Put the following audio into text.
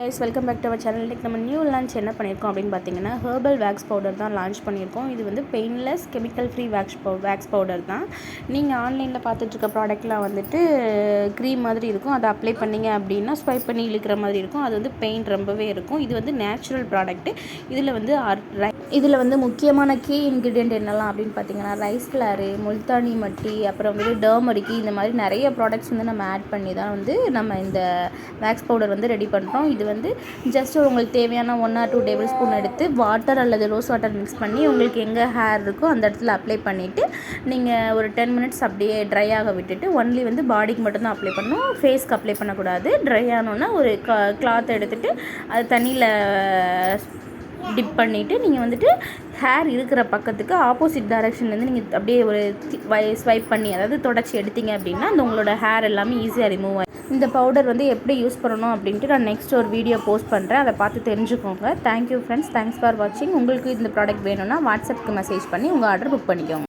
Welcome back to our channel. இன்றைக்கி நம்ம new launch என்ன பண்ணியிருக்கோம் அப்படின்னு பார்த்தீங்கன்னா ஹெர்பல் வேக்ஸ் பவுடர் தான் லான்ச் பண்ணியிருக்கோம். இது வந்து painless chemical free wax powder தான். நீங்கள் ஆன்லைனில் பார்த்துட்ருக்க ப்ராடக்ட்லாம் வந்துட்டு க்ரீம் மாதிரி இருக்கும். அதை அப்ளை பண்ணிங்க அப்படின்னா ஸ்வைப் பண்ணி இழுக்கிற மாதிரி இருக்கும். அது வந்து பெயின் ரொம்பவே இருக்கும். இது வந்து நேச்சுரல் ப்ராடக்ட்டு. இதில் வந்து முக்கியமான கீ இன்க்ரீடியன்ட் என்னெல்லாம் அப்படின்னு பார்த்தீங்கன்னா ரைஸ் ஃப்ளாரு, முல்தானி மட்டி, அப்புறம் வந்து டர்மரிக்கு, இந்த மாதிரி நிறைய ப்ராடக்ட்ஸ் வந்து நம்ம ஆட் பண்ணி தான் வந்து நம்ம இந்த வேக்ஸ் பவுடர் வந்து ரெடி பண்ணுறோம். இது வந்து ஜஸ்ட் உங்களுக்கு தேவையான 1 or 2 டேபிள் ஸ்பூன் எடுத்து வாட்டர் அல்லது ரோஸ் வாட்டர் மிக்ஸ் பண்ணி உங்களுக்கு எங்கே ஹேர் இருக்கோ அந்த இடத்துல அப்ளை பண்ணிவிட்டு நீங்கள் ஒரு 10 மினிட்ஸ் அப்படியே ட்ரை ஆக விட்டுட்டு ஒன்லி வந்து பாடிக்கு மட்டும்தான் அப்ளை பண்ணணும். ஃபேஸ்க்கு அப்ளை பண்ணக்கூடாது. ட்ரை ஆனோன்னா ஒரு கிளாத் எடுத்துகிட்டு அது தண்ணியில் டிப் பண்ணிவிட்டு நீங்கள் வந்துட்டு ஹேர் இருக்கிற பக்கத்துக்கு ஆப்போசிட் டைரெக்ஷன்லேருந்து நீங்கள் அப்படியே ஒரு ஸ்வைப் பண்ணி அதாவது தொடச்சி எடுத்தீங்க அப்படின்னா அந்த உங்களோட ஹேர் எல்லாமே ஈஸியாக ரிமூவ் ஆகும். இந்த பவுடர் வந்து எப்படி யூஸ் பண்ணணும் அப்படின்ட்டு நான் நெக்ஸ்ட் ஒரு வீடியோ போஸ்ட் பண்ணுறேன். அதை பார்த்து தெரிஞ்சுக்கோங்க. Thank you friends. தேங்க்ஸ் ஃபார் வாட்சிங். உங்களுக்கு இந்த ப்ராடக்ட் வேணும்னா வாட்ஸ்அப்புக்கு மெசேஜ் பண்ணி உங்கள் ஆர்டர் புக் பண்ணிக்கோங்க.